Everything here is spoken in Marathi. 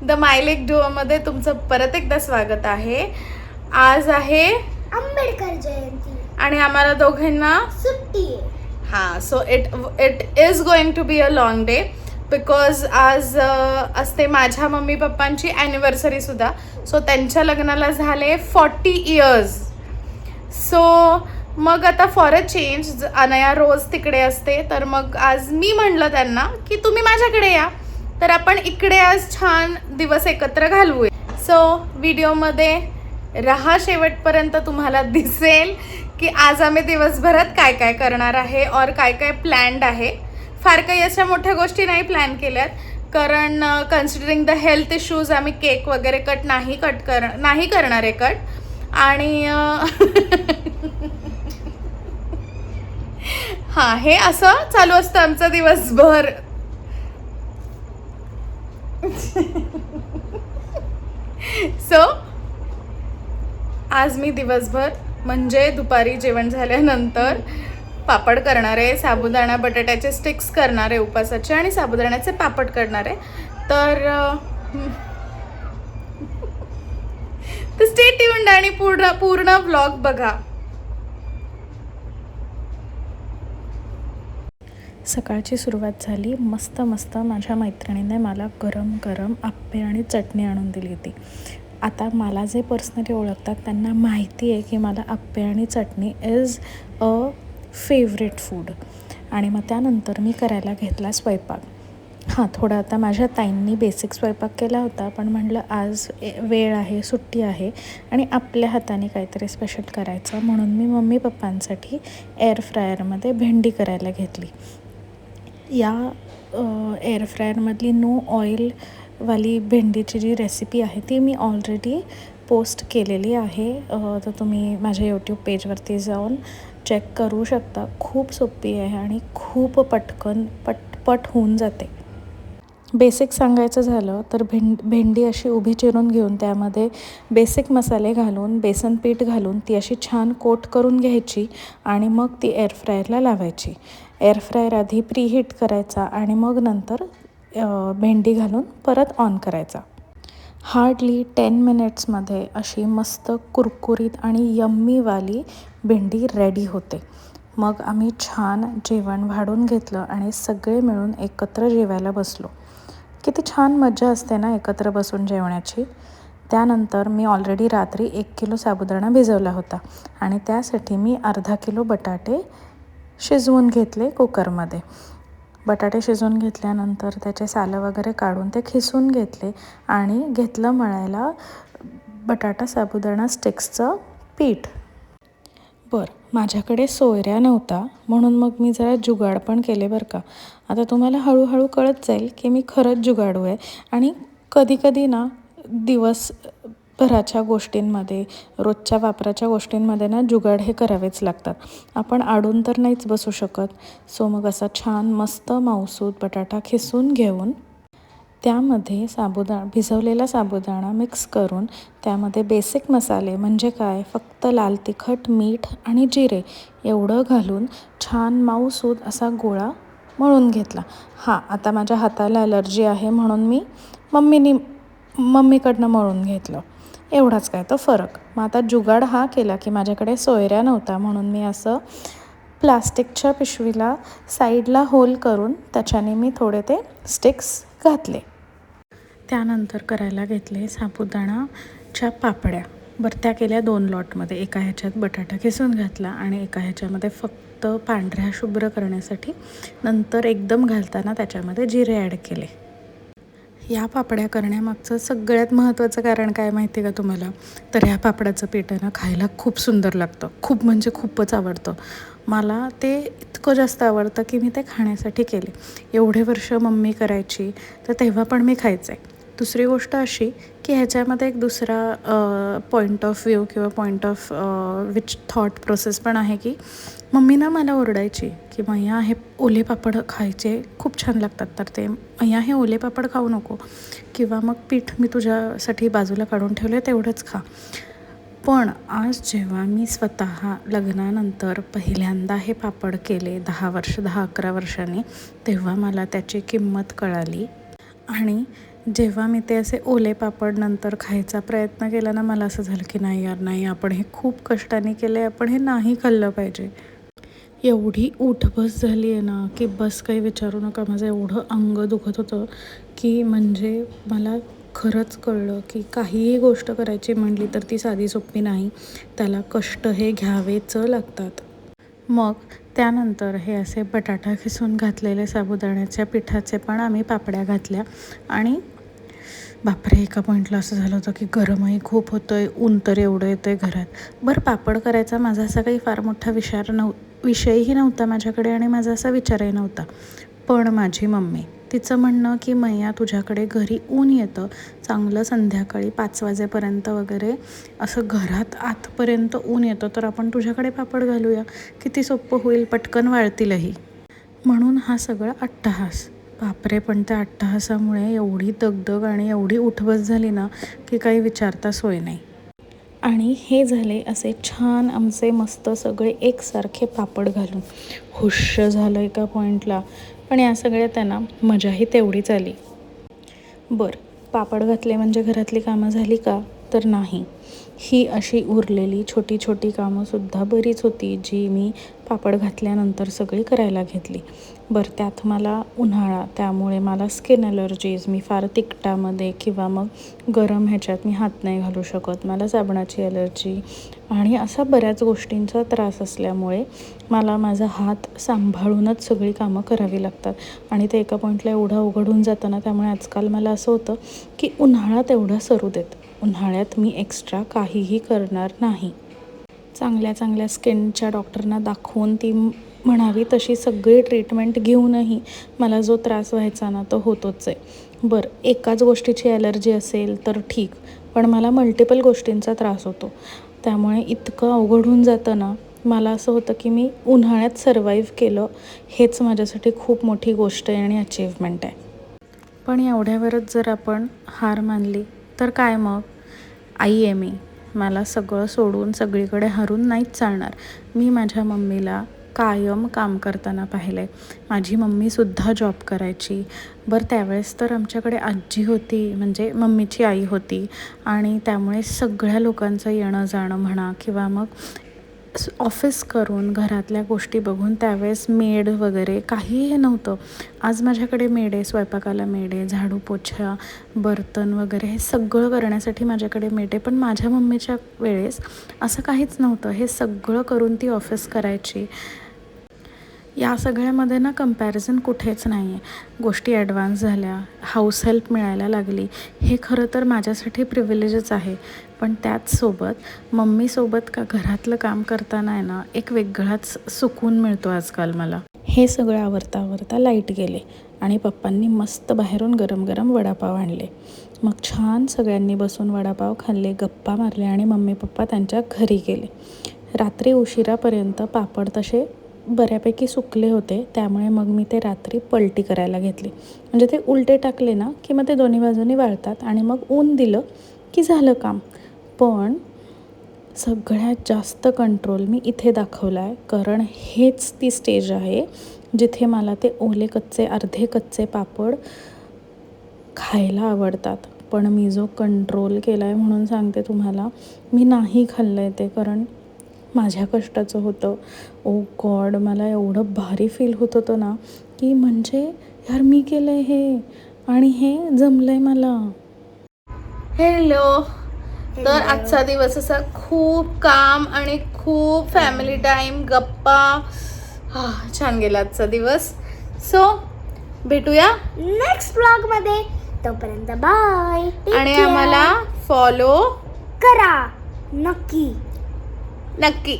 द मायलेक डुओमध्ये तुमचं परत एकदा स्वागत आहे. आज आहे आंबेडकर जयंती आणि आम्हाला दोघांना सुट्टी आहे. हां, so it is going to be a long day because आज असते माझ्या मम्मी पप्पांची ॲनिव्हर्सरी सुद्धा. सो त्यांच्या लग्नाला झाले 40 इयर्स. सो मग आता फॉर अ चेंज अनया रोज तिकडे असते, तर मग आज मी म्हणलं त्यांना की तुम्ही माझ्याकडे या, तर आपण इकडे आज छान दिवस एकत्र घालवूया. सो व्हिडिओमध्ये रहा शेवटपर्यंत, तुम्हाला दिसेल की आज आम्ही दिवसभरात काय काय करणार आहे और काय काय प्लॅन्ड आहे. फार काही अशा मोठ्या गोष्टी नाही प्लॅन केल्यात, कारण कन्सिडरिंग द हेल्थ इश्यूज आम्ही केक वगैरे नाही करणार आहे कट. आणि हां, हे असं चालू असतं आमचं दिवसभर. सो आज मी दिवसभर म्हणजे दुपारी जेवण झाल्यानंतर पापड करणार आहे, साबुदाणा बटाट्याचे स्टिक्स करणार आहे उपासाचे, आणि साबुदाण्याचे पापड करणार आहे. तर स्टे ट्यून्ड आणि पूर्ण व्लॉग बघा. सकाळची सुरुवात झाली. मस्त माझ्या मैत्रिणीने मला गरम गरम आप्पे आणि चटणी आणून दिली होती. आता मला जे पर्सनली ओळखतात त्यांना माहिती आहे की मला आप्पे आणि चटणी इज अ फेवरेट फूड. आणि मग त्यानंतर मी करायला घेतला स्वयंपाक. हां, थोडा आता माझ्या ताईंनी बेसिक स्वयंपाक केला होता, पण म्हटलं आज वेळ आहे, सुट्टी आहे आणि आपल्या हाताने काहीतरी स्पेशल करायचं, म्हणून मी मम्मी पप्पांसाठी एअर फ्रायरमध्ये भेंडी करायला घेतली. या एअर फ्रायरमधली नो ऑइलवाली भेंडीची जी रेसिपी आहे ती मी ऑलरेडी पोस्ट केलेली आहे, तर तुम्ही माझ्या यूट्यूब पेजवरती जाऊन चेक करू शकता. खूप सोपी आहे आणि खूप पटपट होऊन जाते. बेसिक सांगायचं झालं तर भेंडी अशी उभी चिरून घेऊन त्यामध्ये बेसिक मसाले घालून, बेसन पीठ घालून ती अशी छान कोट करून घ्यायची आणि मग ती एअर फ्रायरला लावायची. एअर फ्रायर आधी प्रीहीट करायचा आणि मग नंतर भेंडी घालून परत ऑन करायचा. हार्डली 10 मिनिट्समध्ये अशी मस्त कुरकुरीत आणि यम्मीवाली भेंडी रेडी होते. मग आम्ही छान जेवण वाढून घेतलं आणि सगळे मिळून एकत्र जेवायला बसलो. किती छान मजा असते ना एकत्र बसून जेवण्याची. त्यानंतर मी ऑलरेडी रात्री 1 किलो साबुदाणा भिजवला होता आणि त्यासाठी मी अर्धा किलो बटाटे शिजवून घेतले कुकरमध्ये. बटाटे शिजवून घेतल्यानंतर त्याचे सालं वगैरे काढून ते खिसून घेतले आणि घेतलं मळायला बटाटा साबुदाणा स्टिक्सचं पीठ. माझ्याकडे सोयऱ्या नव्हता, म्हणून मग मी जरा जुगाड पण केले बरं का. आता तुम्हाला हळूहळू कळत जाईल की मी खरंच जुगाडू आहे. आणि कधीकधी ना दिवसभराच्या गोष्टींमध्ये, रोजच्या वापराच्या गोष्टींमध्ये ना जुगाड हे करावेच लागतात. आपण अडून तर नाहीच बसू शकत. सो मग असा छान मस्त मऊसूद बटाटा खिसून घेऊन त्यामध्ये भिजवलेला साबुदाणा मिक्स करून त्यामध्ये बेसिक मसाले म्हणजे काय, फक्त लाल तिखट, मीठ आणि जिरे एवढं घालून छान मऊसूद असा गोळा मळून घेतला. हां, आता माझ्या हाताला ॲलर्जी आहे म्हणून मी मम्मीकडनं मळून घेतलं, एवढाच काय तो फरक. मग आता जुगाड हा केला की माझ्याकडे सोयऱ्या नव्हता, म्हणून मी असं प्लास्टिकच्या पिशवीला साईडला होल करून त्याच्याने मी थोडे ते स्टिक्स घातले. त्यानंतर करायला घेतले साबुदाणाच्या पापड्या. त्या केल्या 2 लॉटमध्ये. एका ह्याच्यात बटाटा खिसून घातला आणि एका ह्याच्यामध्ये फक्त पांढऱ्या शुभ्र करण्यासाठी. नंतर एकदम घालताना त्याच्यामध्ये जिरे ॲड केले. या पापड्या करण्यामागचं सगळ्यात महत्त्वाचं कारण काय माहिती आहे का तुम्हाला? तर ह्या पापडाचं पीठ आहे ना खायला खूप सुंदर लागतं. खूप म्हणजे खूपच आवडतं. मला ते इतकं जास्त आवडतं की मी ते खाण्यासाठी केले. एवढे वर्ष मम्मी करायची तर तेव्हा पण मी खायचे. दुसरी गोष्ट अशी की ह्याच्यामध्ये एक दुसरा पॉईंट ऑफ व्ह्यू किंवा point of which thought process पण आहे की मम्मी ना मला ओरडायची की मैया हे ओले पापड खायचे खूप छान लागतात, तर ते मैया हे ओले पापड खाऊ नको, किंवा मग पीठ मी तुझ्यासाठी बाजूला काढून ठेवले तेवढंच खा. पण आज जेव्हा मी स्वतः लग्नानंतर पहिल्यांदा हे पापड केले 10-11 वर्षांनी, तेव्हा मला त्याची किंमत कळाली. आणि जेव्हा मी ते असे ओले पापड नंतर खायचा प्रयत्न केला ना, मला असं झालं की नाही यार नाही, आपण हे खूप कष्टाने केलं आहे, आपण हे नाही खाल्लं पाहिजे. एवढी उठबस झाली आहे ना की बस काही विचारू नका. माझं एवढं अंग दुखत होतं की म्हणजे मला खरंच कळलं की काहीही गोष्ट करायची म्हणली तर ती साधी सोपी नाही, त्याला कष्ट हे घ्यावेच लागतात. मग त्यानंतर हे असे बटाटा खिसून घातलेले साबुदाण्याच्या पिठाचे पण आम्ही पापड्या घातल्या. आणि बापरे, एका पॉईंटला असं झालं होतं की गरमही खूप होतं आहे, ऊन तर एवढं येतं आहे घरात. बरं, पापड करायचा माझा असा काही फार मोठा विषयही नव्हता माझ्याकडे आणि माझा असा विचारही नव्हता. पण माझी मम्मी, तिचं म्हणणं की मैया तुझ्याकडे घरी ऊन येतं चांगलं, संध्याकाळी 5 वाजेपर्यंत वगैरे असं घरात आतपर्यंत ऊन येतं, तर आपण तुझ्याकडे पापड घालूया, किती सोपं होईल, पटकन वाळतीलही. म्हणून हा सगळा अट्टहास. बापरे, पण त्या अट्टहासामुळे एवढी दगदग आणि एवढी उठबस झाली ना की काही विचारता सोय नाही. आणि हे झाले असे छान आमचे मस्त सगळे एकसारखे पापड घालून. हुश्श झालं एका पॉईंटला. पण या सगळ्यात त्यांना मजाही तेवढीच आली. बरं, पापड घातले म्हणजे घरातली कामं झाली का? तर नाही. ही अशी उरलेली छोटी छोटी कामंसुद्धा बरीच होती जी मी पापड घातल्यानंतर सगळी करायला घेतली. बरं, त्यात मला उन्हाळा, त्यामुळे मला स्किन ॲलर्जीज, मी फार तिखटामध्ये किंवा मग गरम ह्याच्यात मी हात नाही घालू शकत, मला साबणाची ॲलर्जी आणि अशा बऱ्याच गोष्टींचा त्रास असल्यामुळे मला माझा हात सांभाळूनच सगळी कामं करावी लागतात. आणि ते एका पॉईंटला एवढं अवघड होऊन जातं ना, त्यामुळे आजकाल मला असं होतं की उन्हाळा तेवढा सरू देत, उन्हाळ्यात मी एक्स्ट्रा काहीही करणार नाही. चांगल्या स्किनच्या डॉक्टरना दाखवून ती म्हणावी तशी सगळी ट्रीटमेंट घेऊनही मला जो त्रास व्हायचा ना तो होतोच आहे. बरं, एकाच गोष्टीची ॲलर्जी असेल तर ठीक, पण मला मल्टिपल गोष्टींचा त्रास होतो. त्यामुळे इतकं अवघड होऊन जातं ना, मला असं होतं की मी उन्हाळ्यात सर्वाईव्ह केलं हेच माझ्यासाठी खूप मोठी गोष्ट आहे आणि अचीवमेंट आहे. पण एवढ्यावरच जर आपण हार मानली तर काय मग? आई आहे मी, मला सगळं सोडून सगळीकडे हरून नाहीच चालणार. मी माझ्या मम्मीला कायम काम करताना पाहिलं आहे. माझी मम्मीसुद्धा जॉब करायची. बरं, त्यावेळेस तर आमच्याकडे आजी होती, म्हणजे मम्मीची आई होती आणि त्यामुळे सगळ्या लोकांचं येणं जाणं म्हणा किंवा मग ऑफिस करून घरातल्या गोष्टी बघून त्यावेळेस मेड वगैरे काहीही नव्हतं. आज माझ्याकडे मेड आहे, स्वयंपाकाला मेड आहे, झाडू पोछा, बर्तन वगैरे हे सगळं करण्यासाठी माझ्याकडे मेड आहे. पण माझ्या मम्मीच्या वेळेस असं काहीच नव्हतं. हे सगळं करून ती ऑफिस करायची. या सगळ्यामध्ये ना कंपॅरिझन कुठेच नाही आहे. गोष्टी ॲडव्हान्स झाल्या, हाऊस हेल्प मिळायला लागली, हे खरं तर माझ्यासाठी प्रिव्हिलेजच आहे. पण त्याचसोबत मम्मीसोबत का घरातलं काम करताना आहे ना, एक वेगळाच सुकून मिळतो आजकाल मला. हे सगळं आवरता लाईट गेले आणि पप्पांनी मस्त बाहेरून गरम गरम वडापाव आणले. मग छान सगळ्यांनी बसून वडापाव खाल्ले, गप्पा मारले आणि मम्मी पप्पा त्यांच्या घरी गेले. रात्री उशिरापर्यंत पापड तसे बऱ्यापैकी सुकले होते, त्यामुळे मग मी ते रात्री पलटी करायला घेतली. म्हणजे ते उलटे टाकले ना की मग ते दोन्ही बाजूनी वाळतात आणि मग ऊन दिलं की झालं काम. पण सगळ्यात जास्त कंट्रोल मी इथे दाखवला आहे, कारण हेच ती स्टेज आहे जिथे मला ते ओले कच्चे, अर्धे कच्चे पापड खायला आवडतात. पण मी जो कंट्रोल केला आहे म्हणून सांगते तुम्हाला, मी नाही खाल्लं आहे ते, कारण माझ्या कष्टाचं होतं. ओ गॉड, मला एवढं भारी फील होत होतं ना की म्हणजे यार मी केलं आहे हे आणि हे जमलं आहे मला. हॅलो. तर आजचा दिवस असा खूप काम आणि खूप फॅमिली टाईम, गप्पा, छान गेला आजचा दिवस. सो भेटूया नेक्स्ट ब्लॉग मध्ये. तोपर्यंत बाय. आणि आम्हाला फॉलो करा नक्की. नक्की.